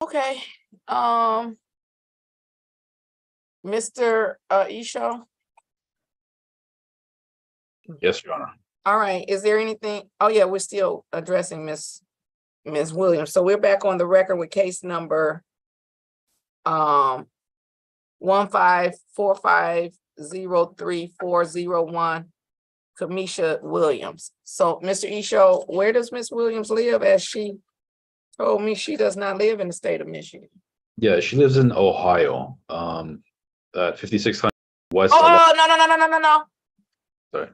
Okay, Mr. Isho. Yes, Your Honor. All right, is there anything? Oh, yeah, we're still addressing Ms. Williams. So we're back on the record with case number 154503401, Kamisha Williams. So, Mr. Isho, where does Ms. Williams live? As she told me, she does not live in the state of Michigan. Yeah, she lives in Ohio, at 5600 West. Oh, no. Sorry.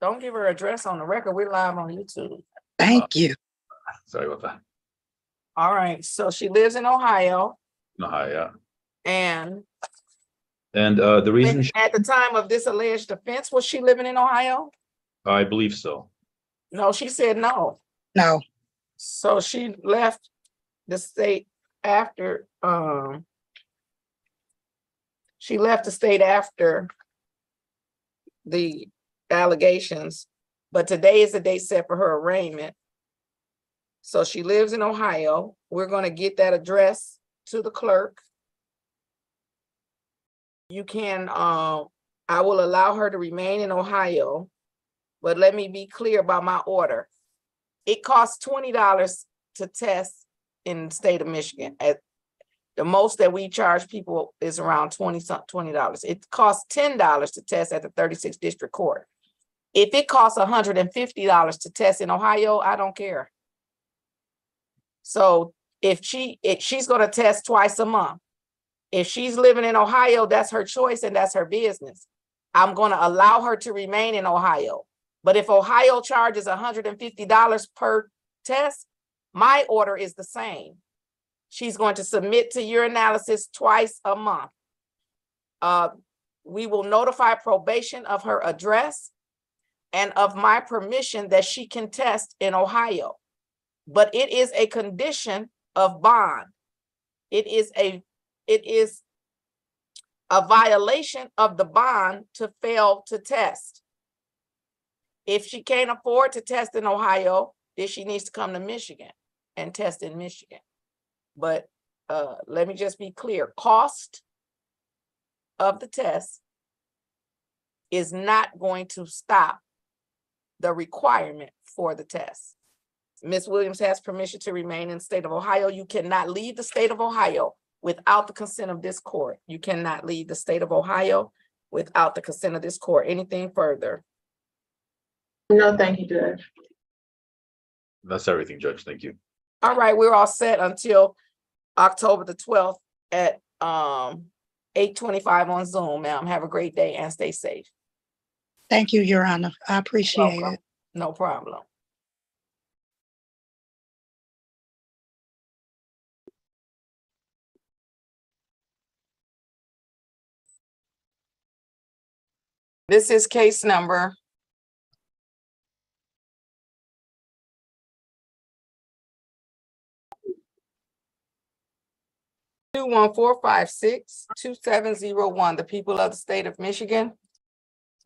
Don't give her address on the record. We're live on YouTube. Thank you. Sorry about that. All right, so she lives in Ohio. Ohio, And yeah. And the reason at the time of this alleged offense, was she living in Ohio? I believe so. No, she said no. No. So she left the state after the allegations, but today is the date set for her arraignment. So she lives in Ohio. We're going to get that address to the clerk. You can, I will allow her to remain in Ohio, but let me be clear about my order. It costs $20 to test in the state of Michigan. At the most that we charge people is around $20. It costs $10 to test at the 36th District Court. If it costs $150 to test in Ohio, I don't care. So if she's going to test twice a month, if she's living in Ohio, that's her choice and that's her business. I'm going to allow her to remain in Ohio. But if Ohio charges $150 per test, my order is the same. She's going to submit to your analysis twice a month. We will notify probation of her address and of my permission that she can test in Ohio. But it is a condition of bond. It is a violation of the bond to fail to test. If she can't afford to test in Ohio, then she needs to come to Michigan and test in Michigan. But let me just be clear, cost of the test is not going to stop the requirement for the test. Ms. Williams has permission to remain in the state of Ohio. You cannot leave the state of Ohio without the consent of this court. You cannot leave the state of Ohio without the consent of this court. Anything further? No, thank you, Judge. That's everything, Judge. Thank you. All right, we're all set until October the 12th at 8:25 on Zoom, ma'am. Have a great day and stay safe. Thank you, Your Honor. I appreciate it. No problem. This is case number 214562701, the people of the state of Michigan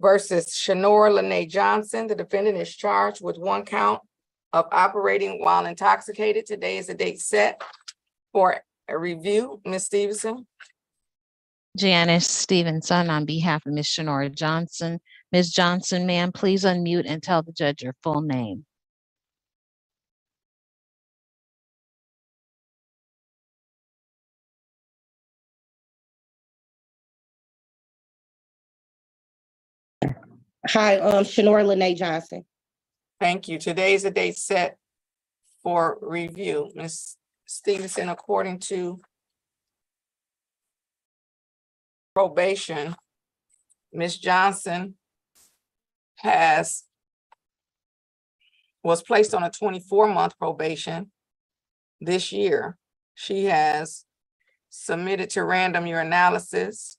versus Shanora Lene Johnson. The defendant is charged with 1 count of operating while intoxicated. Today is the date set for a review. Ms. Stevenson. Janice Stevenson on behalf of Ms. Shanora Johnson. Ms. Johnson, ma'am, please unmute and tell the judge your full name. Hi, Shanora Lene Johnson. Thank you. Today is the date set for review. Ms. Stevenson, according to probation, Ms. Johnson was placed on a 24-month probation this year. She has submitted to random urinalysis.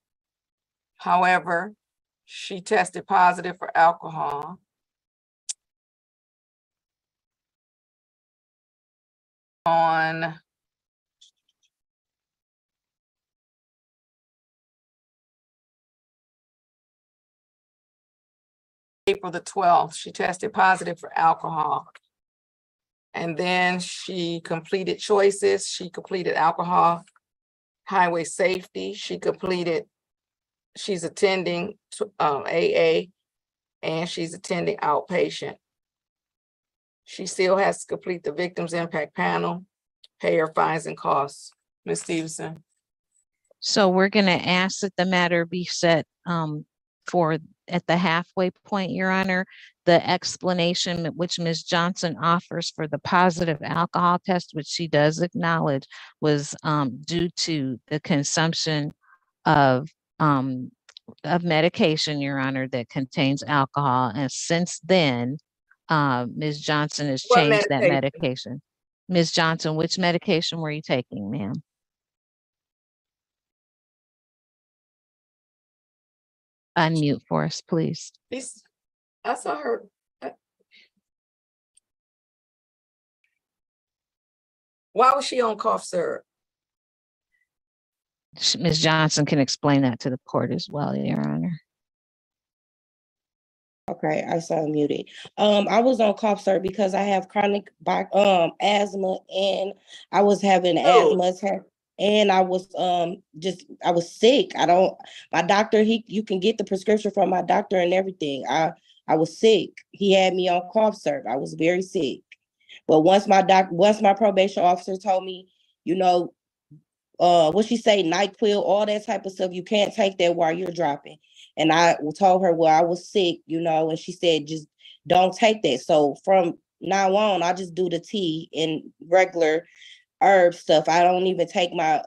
However, she tested positive for alcohol. On April the 12th, she tested positive for alcohol. And then she completed choices. She completed alcohol, highway safety. She's attending AA, and she's attending outpatient. She still has to complete the victims impact panel, pay her fines and costs. Ms. Stevenson. So we're gonna ask that the matter be set for at the halfway point, Your Honor. The explanation which Ms. Johnson offers for the positive alcohol test, which she does acknowledge, was due to the consumption of medication, Your Honor, that contains alcohol. And since then, Ms. Johnson has What changed that medication? medication. Ms. Johnson, which medication were you taking, ma'am? Unmute for us, please. I saw her. Why was she on cough syrup? Ms. Johnson can explain that to the court as well, Your Honor. Okay, I saw muted. I was on cough syrup because I have chronic asthma, and I was having asthma attack, and I was I was sick. My doctor, you can get the prescription from my doctor and everything. I was sick. He had me on cough syrup. I was very sick. But once my probation officer told me, what she say, NyQuil, all that type of stuff, you can't take that while you're dropping. And I told her, well, I was sick, and she said, just don't take that. So from now on, I just do the tea and regular herb stuff. I don't even take my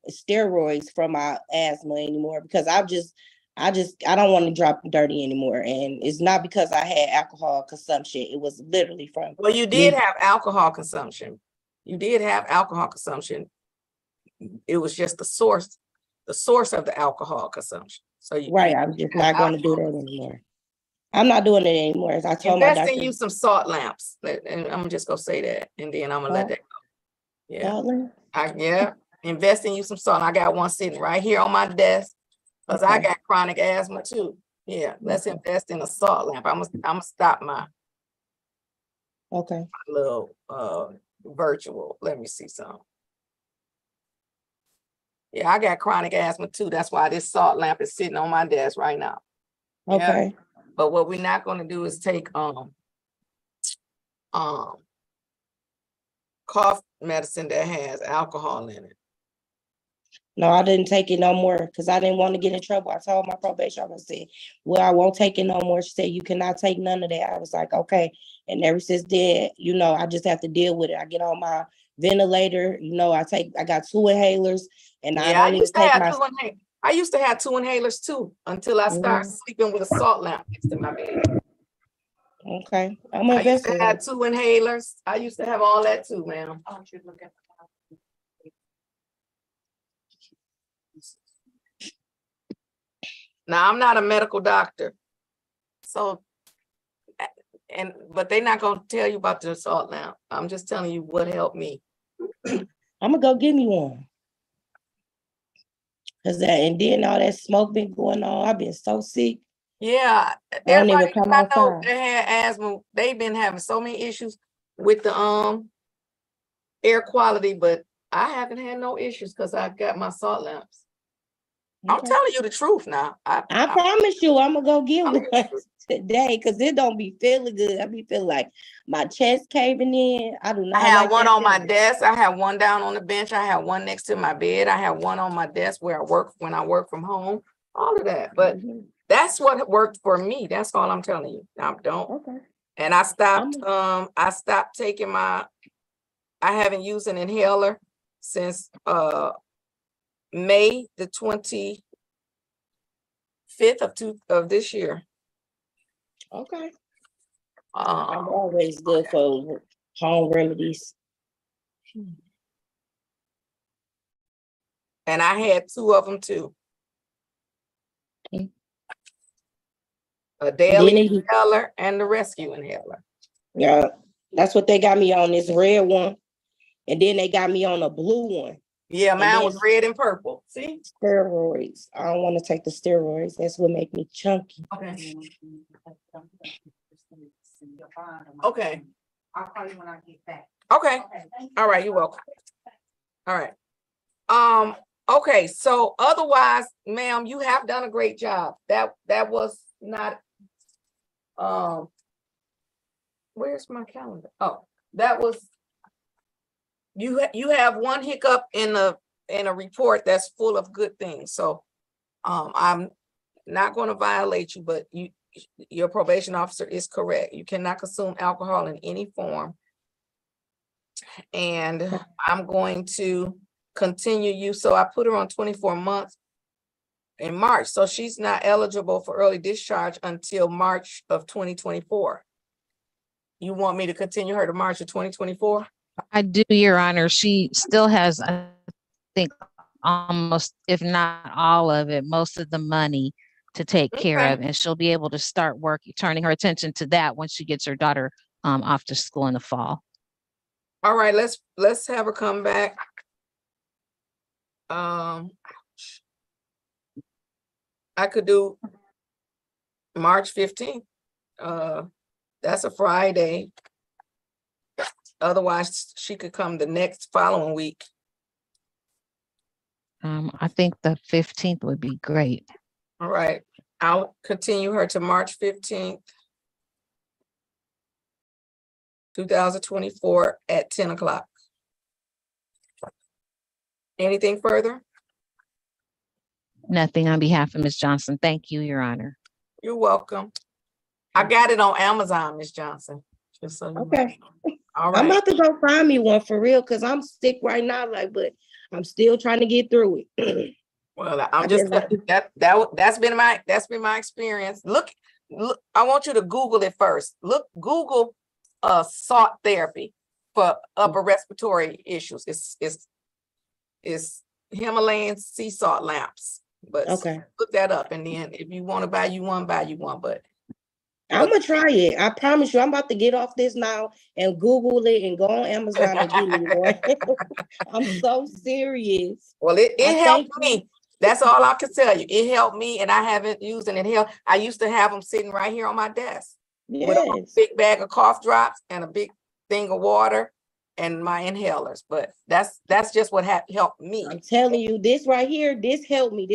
steroids for my asthma anymore, because I don't want to drop dirty anymore. And it's not because I had alcohol consumption. It was literally from. Well, you did have alcohol consumption. You did have alcohol consumption. It was just the source of the alcohol consumption. So right, I'm just not going to do that anymore. I'm not doing it anymore. As I told my doctor, you some salt lamps, and I'm just gonna say that, and then I'm gonna let that go. Yeah, invest in you some salt. I got one sitting right here on my desk because I got chronic asthma too. Yeah, let's invest in a salt lamp. I'm gonna stop my little virtual. Let me see some. Yeah, I got chronic asthma too. That's why this salt lamp is sitting on my desk right now. Okay. Yeah. But what we're not going to do is take cough medicine that has alcohol in it. No, I didn't take it no more because I didn't want to get in trouble. I told my probation officer, I said, well, I won't take it no more. She said, you cannot take none of that. I was like, okay. And ever since then, I just have to deal with it. I get on my ventilator, I got 2 inhalers, and I don't even take my. I used to have 2 inhalers too until I started sleeping with a salt lamp next to my bed. Okay, I used to have 2 inhalers. I used to have all that too, ma'am. Now, I'm not a medical doctor, so, but they're not gonna tell you about the salt lamp. I'm just telling you what helped me. I'm gonna go get me one. And then all that smoke been going on. I've been so sick. Yeah, everybody I know that had asthma, they've been having so many issues with the air quality, but I haven't had no issues because I got my salt lamps. I'm telling you the truth now. I promise you, I'm gonna go get one today because it don't be feeling good. I be feeling like my chest caving in. I do not. I have one on my desk. I have one down on the bench. I have one next to my bed. I have one on my desk where I work when I work from home. All of that, but that's what worked for me. That's all I'm telling you. I don't. Okay. And I stopped taking I haven't used an inhaler since May the 25th of this year. Okay. I'm always good for home remedies. And I had 2 of them too. A daily inhaler and the rescue inhaler. Yeah, that's what they got me on, this red one. And then they got me on a blue one. Yeah, mine was red and purple. See? Steroids. I don't want to take the steroids. That's what make me chunky. Okay. Okay. I'll call you when I get back. Okay, Okay, thank you. all right, you're welcome. All right. Okay, so otherwise, ma'am, you have done a great job. That was not, where's my calendar? Oh, that was, you have one hiccup in a report that's full of good things, so I'm not going to violate you, but your probation officer is correct. You cannot consume alcohol in any form. And I'm going to continue you. So I put her on 24 months in March. So she's not eligible for early discharge until March of 2024. You want me to continue her to March of 2024? I do, Your Honor. She still has, I think, almost, if not all of it, most of the money to take care Okay. of, and she'll be able to start working, turning her attention to that once she gets her daughter off to school in the fall. All right, let's have her come back. I could do March 15th. That's a Friday. Otherwise, she could come the next following week. I think the 15th would be great. All right, I'll continue her to March 15th, 2024 at 10 o'clock. Anything further? Nothing on behalf of Ms. Johnson. Thank you, Your Honor. You're welcome. I got it on Amazon, Ms. Johnson. Just so you know. Okay. All I'm right. about to go find me one for real, because I'm sick right now, like, but I'm still trying to get through it. Well, I I'm just just- that's been my experience. Look, I want you to Google it first. Google salt therapy for upper respiratory issues. It's Himalayan sea salt lamps. But Okay. look that up, and then if you want to buy you one, But I'm gonna try it. I promise you, I'm about to get off this now and Google it and go on Amazon and get me one. I'm so serious. well, it I helped thank you. me. That's all I can tell you. It helped me, and I haven't used it. I used to have them sitting right here on my desk with a Yes. big bag of cough drops and a big thing of water and my inhalers. But that's just what helped me. I'm telling you, this right here, this helped me.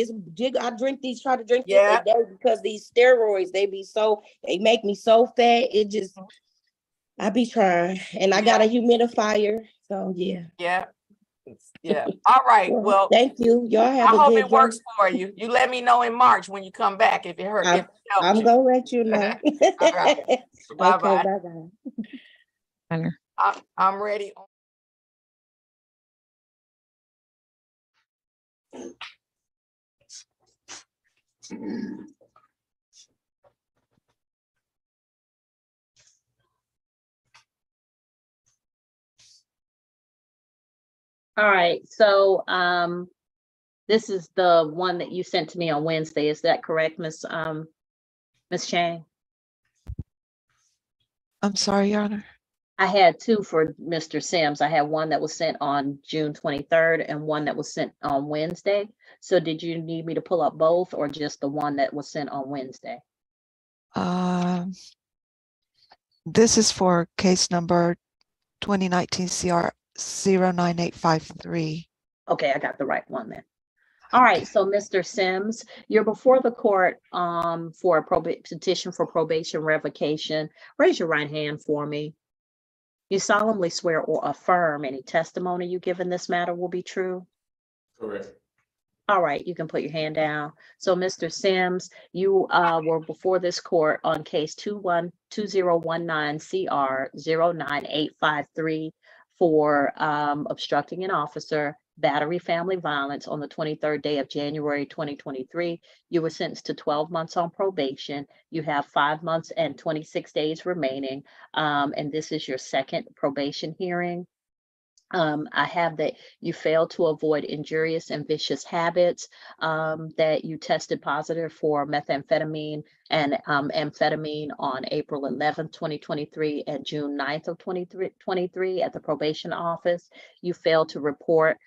I drink these, try to drink this Yeah. a day, because these steroids, they make me so fat. It just, I be trying. And I got a humidifier. So yeah. Yeah. Yeah. All right. Well, Thank you. Y'all have I a hope good it works day. for you. You let me know in March when you come back if it hurt. If it helped I'm you. gonna let you know. All right. Bye-bye. Okay, bye-bye. Honor. I'm ready. All right, so this is the one that you sent to me on Wednesday. Is that correct, Miss Chang? I'm sorry, Your Honor. I had two for Mr. Sims. I had one that was sent on June 23rd and one that was sent on Wednesday. So did you need me to pull up both, or just the one that was sent on Wednesday? This is for case number 2019 CR 09853. Okay, I got the right one then. All right, so Mr. Sims, you're before the court for a petition for probation revocation. Raise your right hand for me. You solemnly swear or affirm any testimony you give in this matter will be true? Correct. All right, you can put your hand down. So Mr. Sims, you were before this court on case 2019 CR 09853 for obstructing an officer, battery, family violence on the 23rd day of January 2023. You were sentenced to 12 months on probation. You have 5 months and 26 days remaining. And this is your second probation hearing. I have that you failed to avoid injurious and vicious habits, that you tested positive for methamphetamine and amphetamine on April 11th, 2023 and June 9th of 2023 at the probation office. You failed to report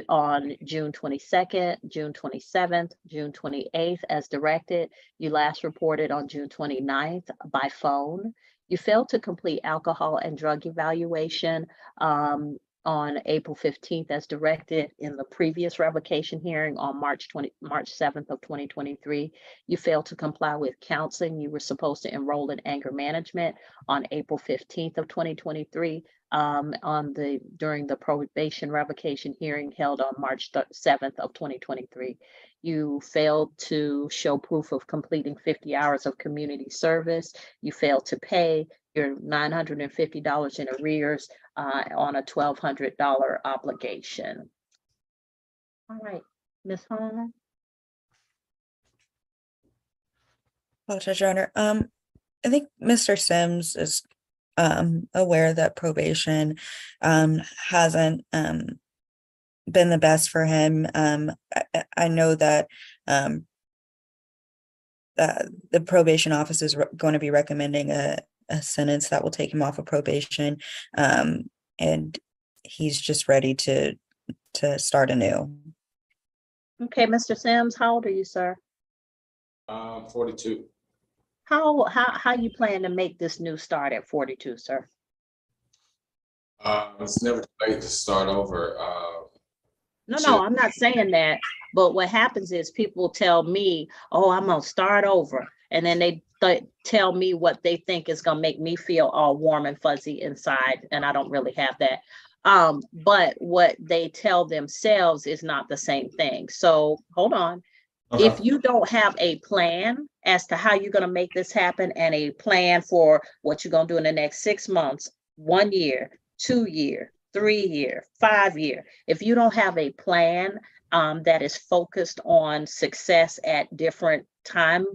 on June 22nd, June 27th, June 28th as directed. You last reported on June 29th by phone. You failed to complete alcohol and drug evaluation on April 15th as directed in the previous revocation hearing on March 7th of 2023. You failed to comply with counseling. You were supposed to enroll in anger management on April 15th of 2023 during the probation revocation hearing held on March 7th of 2023. You failed to show proof of completing 50 hours of community service. You failed to pay your $950 in arrears on a $1,200 obligation. All right, Ms. Holman. Oh, Judge Your Honor, I think Mr. Sims is aware that probation hasn't been the best for him. I know that the probation office is going to be recommending a sentence that will take him off of probation, and he's just ready to start anew. Okay, Mr. Sims, how old are you, sir? 42. How you plan to make this new start at 42, sir? It's never too late to start over. No, I'm not saying that. But what happens is people tell me, oh, I'm gonna start over. And then they tell me what they think is gonna make me feel all warm and fuzzy inside. And I don't really have that. But what they tell themselves is not the same thing. So hold on. Okay. If you don't have a plan as to how you're going to make this happen and a plan for what you're going to do in the next 6 months, 1 year, 2 year, 3 year, 5 year, if you don't have a plan that is focused on success at different time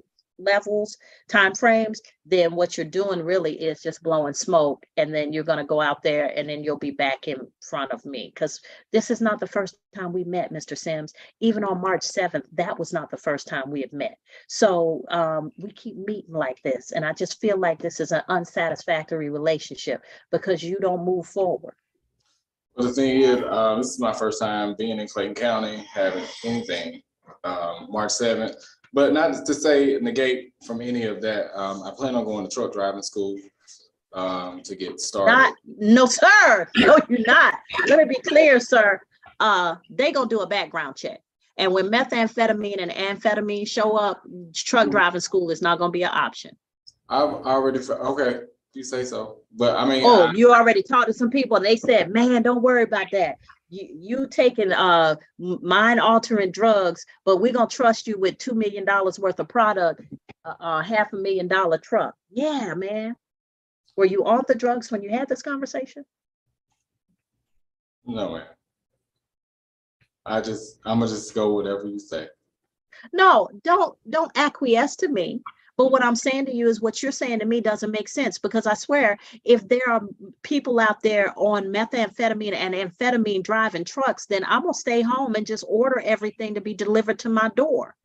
frames, then what you're doing really is just blowing smoke. And then you're going to go out there and then you'll be back in front of me. Because this is not the first time we met, Mr. Sims. Even on March 7th, that was not the first time we have met. So we keep meeting like this. And I just feel like this is an unsatisfactory relationship because you don't move forward. Well, the thing is, this is my first time being in Clayton County, having anything March 7th. But not to say negate from any of that. I plan on going to truck driving school to get started. No, sir. No, you're not. Let me be clear, sir. They gonna do a background check. And when methamphetamine and amphetamine show up, truck driving school is not gonna be an option. I've already, okay, you say so. But I mean, oh, you already talked to some people and they said, man, don't worry about that. You taking mind-altering drugs, but we're gonna trust you with $2 million worth of product, $500,000 truck. Yeah, man. Were you on the drugs when you had this conversation? No, man. I'm gonna just go whatever you say. No, don't acquiesce to me. But what I'm saying to you is what you're saying to me doesn't make sense, because I swear, if there are people out there on methamphetamine and amphetamine driving trucks, then I'm gonna stay home and just order everything to be delivered to my door.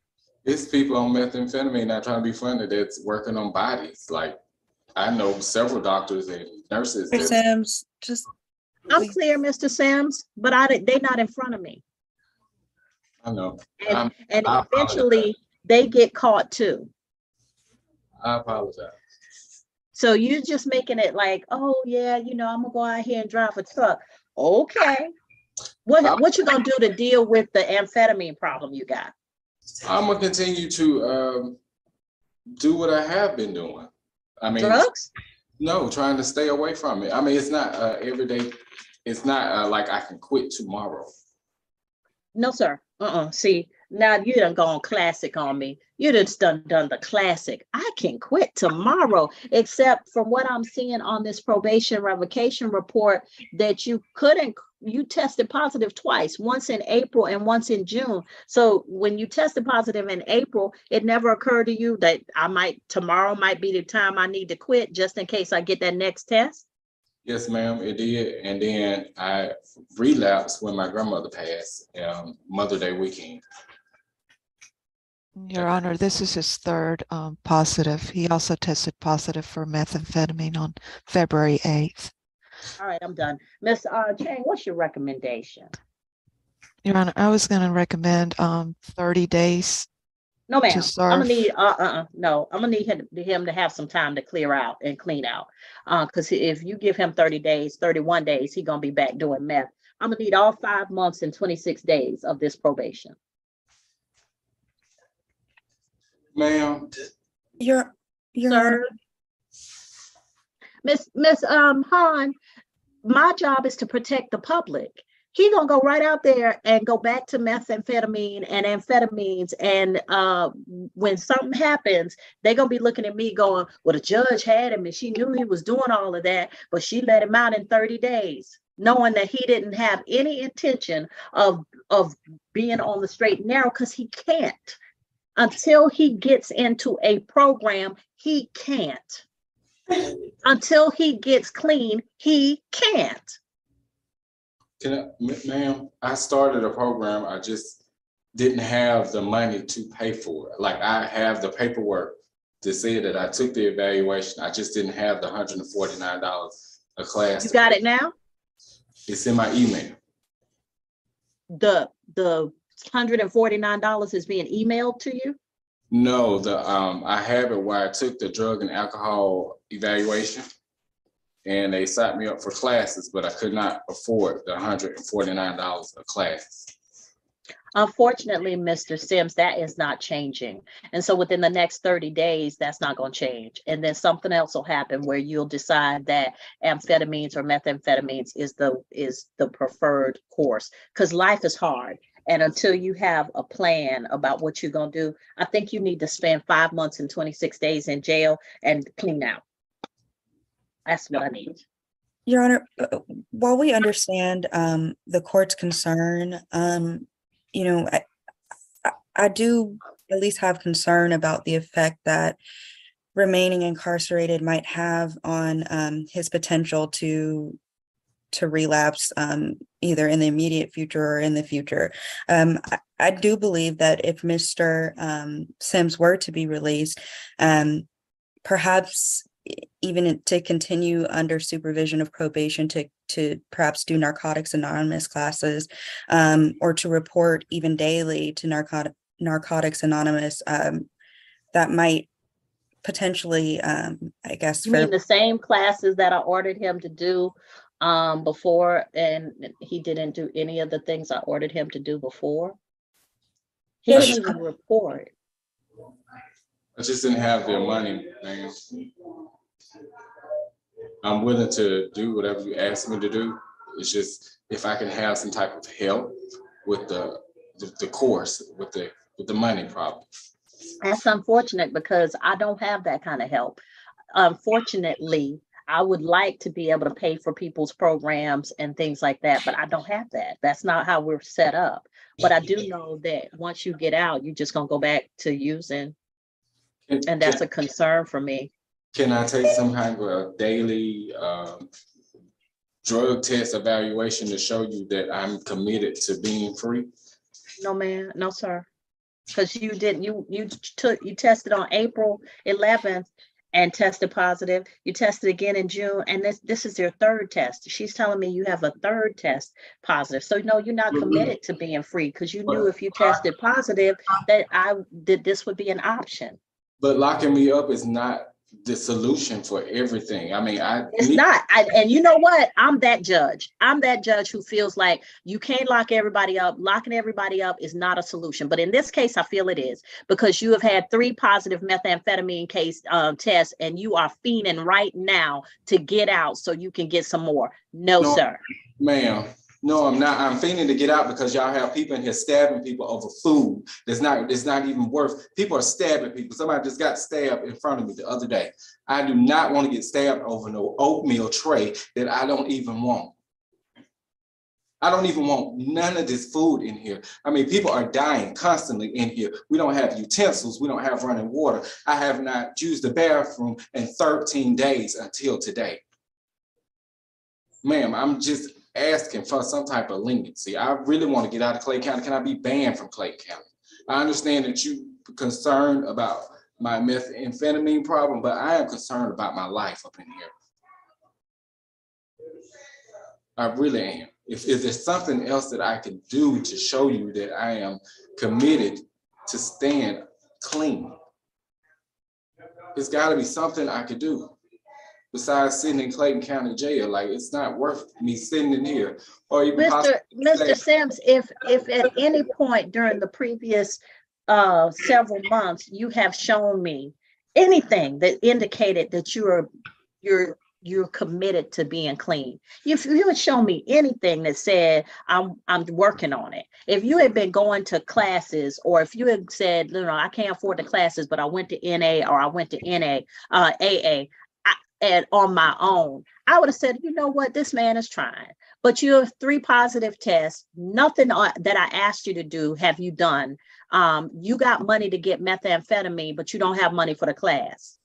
It's people on methamphetamine, not trying to be funny, that's working on bodies. Like, I know several doctors and nurses. Mr. Sims, I'm clear, Mr. Sims, but they're not in front of me. I know. And eventually they get caught too. I apologize. So you're just making it like, oh yeah, I'm gonna go out here and drive a truck. Okay. What you gonna do to deal with the amphetamine problem you got? I'm gonna continue to do what I have been doing. I mean, drugs? No, trying to stay away from it. I mean, it's not every day. It's not like I can quit tomorrow. No, sir. See, now you done gone classic on me. You just done the classic. I can quit tomorrow, except from what I'm seeing on this probation revocation report that you tested positive twice, once in April and once in June. So when you tested positive in April, it never occurred to you that tomorrow might be the time I need to quit just in case I get that next test? Yes, ma'am, it did. And then I relapsed when my grandmother passed, Mother's Day weekend. Your Honor, this is his third positive. He also tested positive for methamphetamine on February 8th. All right, I'm done. Ms. Chang, what's your recommendation? Your Honor, I was going to recommend 30 days No, ma'am. I'm serve? gonna need, no, I'm gonna need him to have some time to clear out and clean out. Cause if you give him 30 days, 31 days, he gonna be back doing meth. I'm gonna need all 5 months and 26 days of this probation. Ma'am, Your Honor, Sir, Miss Han, my job is to protect the public. He gonna go right out there and go back to methamphetamine and amphetamines. And when something happens, they gonna be looking at me going, well, the judge had him and she knew he was doing all of that, but she let him out in 30 days, knowing that he didn't have any intention of being on the straight and narrow, because he can't. Until he gets into a program, he can't. Until he gets clean, he can't. ma'am, I started a program. I just didn't have the money to pay for it. Like, I have the paperwork to say that I took the evaluation. I just didn't have the $149 a class. You got it now? It's in my email. The $149 is being emailed to you? No, I have it where I took the drug and alcohol evaluation, and they signed me up for classes, but I could not afford the $149 a class. Unfortunately, Mr. Sims, that is not changing. And so within the next 30 days, that's not going to change. And then something else will happen where you'll decide that amphetamines or methamphetamines is the preferred course, because life is hard. And until you have a plan about what you're going to do, I think you need to spend 5 months and 26 days in jail and clean out. That's what I need. Your Honor, while we understand the court's concern, you know, I do at least have concern about the effect that remaining incarcerated might have on his potential to relapse, either in the immediate future or in the future. I do believe that if Mr. Sims were to be released, perhaps even to continue under supervision of probation to perhaps do Narcotics Anonymous classes, or to report even daily to Narcotics Anonymous, that might potentially, I guess. You mean the same classes that I ordered him to do before, and he didn't do any of the things I ordered him to do before? He didn't even report. I just didn't have the money, man. I'm willing to do whatever you ask me to do. It's just if I can have some type of help with the course, with the money problem. That's unfortunate, because I don't have that kind of help. Unfortunately, I would like to be able to pay for people's programs and things like that, but I don't have that. That's not how we're set up. But I do know that once you get out, you're just gonna go back to using, and that's a concern for me. Can I take some kind of a daily drug test evaluation to show you that I'm committed to being free? No, ma'am. No, sir. Because you didn't, you tested on April 11th and tested positive. You tested again in June, and this is your third test. She's telling me you have a third test positive. So no, you're not committed to being free, because you knew if you tested positive that this would be an option. But locking me up is not the solution for everything. I mean, it's not. And you know what? I'm that judge. I'm that judge who feels like you can't lock everybody up. Locking everybody up is not a solution. But in this case, I feel it is, because you have had 3 positive methamphetamine case tests, and you are fiending right now to get out so you can get some more. No, sir. Ma'am. No, I'm not. I'm fiending to get out because y'all have people in here stabbing people over food. It's not even worth. People are stabbing people. Somebody just got stabbed in front of me the other day. I do not want to get stabbed over no oatmeal tray that I don't even want. I don't even want none of this food in here. I mean, people are dying constantly in here. We don't have utensils. We don't have running water. I have not used the bathroom in 13 days until today. Ma'am, I'm just asking for some type of leniency. I really want to get out of Clay County. Can I be banned from Clay County? I understand that you're concerned about my methamphetamine problem, but I am concerned about my life up in here. I really am. If there's something else that I can do to show you that I am committed to stand clean. It's gotta be something I could do besides sitting in Clayton County Jail. Like, it's not worth me sitting in here or even Mr. Sims, if at any point during the previous several months, you have shown me anything that indicated that you're committed to being clean. If you had shown me anything that said I'm working on it, if you had been going to classes, or if you had said, you know, I can't afford the classes, but I went to NA or I went to AA, and on my own, I would have said, you know what, this man is trying. But you have 3 positive tests, nothing that I asked you to do have you done. You got money to get methamphetamine, but you don't have money for the class.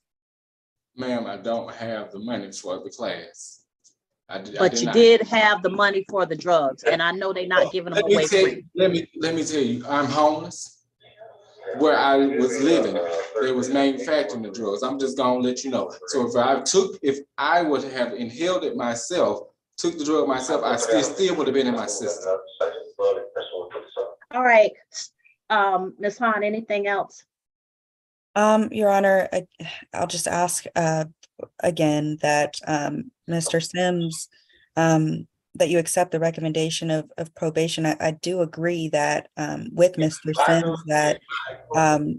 Ma'am, I don't have the money for the class. But you did have the money for the drugs, and I know they're not giving them away free. Let me tell you, I'm homeless. Where I was living, they was manufacturing the drugs. I'm just gonna let you know. So if I would have inhaled it myself, took the drug myself, I still would have been in my system. All right, Ms. Hahn, anything else? Your Honor, I'll just ask again that Mr. Sims, that you accept the recommendation of probation. I do agree that with Mr. Sims that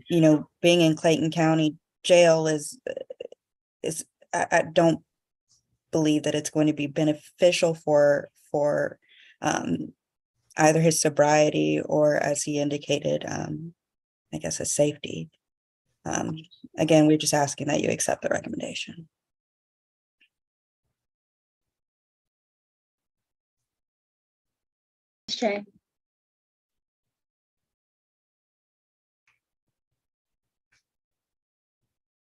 you know, being in Clayton County Jail is I don't believe that it's going to be beneficial for either his sobriety or, as he indicated, I guess his safety. Again, we're just asking that you accept the recommendation. Ms. Chang?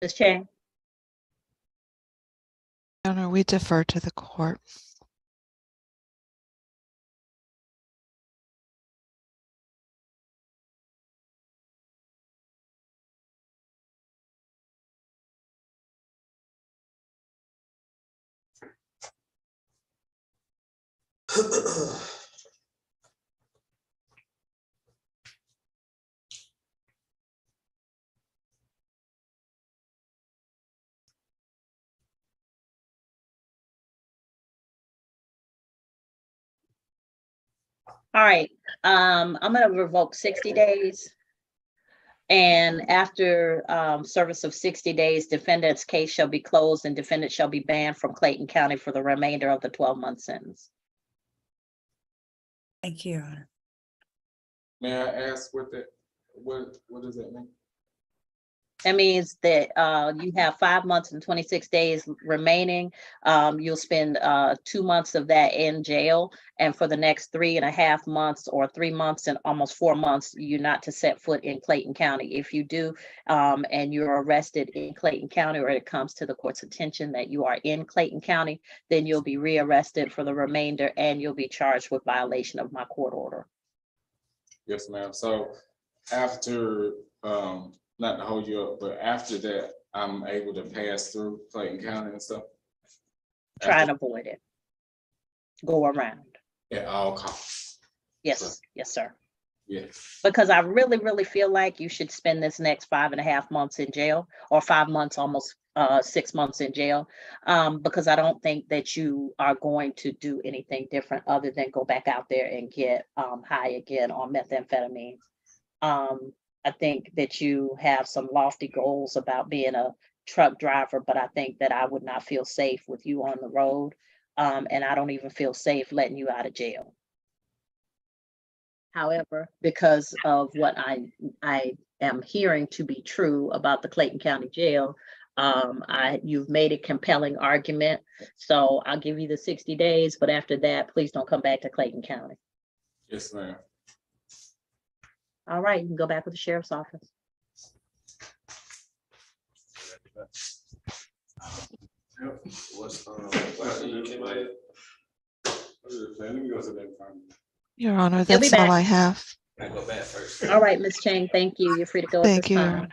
Ms. Chang? Your Honor, we defer to the court. All right, I'm gonna revoke 60 days. And after service of 60 days, defendant's case shall be closed and defendant shall be banned from Clayton County for the remainder of the 12-month sentence. Thank you, Your Honor. May I ask what does that mean? That means that you have 5 months and 26 days remaining. You'll spend 2 months of that in jail. And for the next 3.5 months or 3 months and almost 4 months, you're not to set foot in Clayton County. If you do, and you're arrested in Clayton County, or it comes to the court's attention that you are in Clayton County, then you'll be rearrested for the remainder and you'll be charged with violation of my court order. Yes, ma'am. So after, not to hold you up, but after that, I'm able to pass through Clayton County and stuff? Try and avoid it. Go around. At all costs? Yes, yes, sir. Yes. Because I really, really feel like you should spend this next 5.5 months in jail, or 5 months, almost 6 months in jail, because I don't think that you are going to do anything different other than go back out there and get high again on methamphetamine. I think that you have some lofty goals about being a truck driver, but I think that I would not feel safe with you on the road. And I don't even feel safe letting you out of jail. However, because of what I am hearing to be true about the Clayton County Jail, you've made a compelling argument. So I'll give you the 60 days, but after that, please don't come back to Clayton County. Yes, ma'am. All right, you can go back with the sheriff's office. Your Honor, He'll be that's all back. I have. All right, Ms. Chang, thank you. You're free to go at Thank this you, Your time. Honor.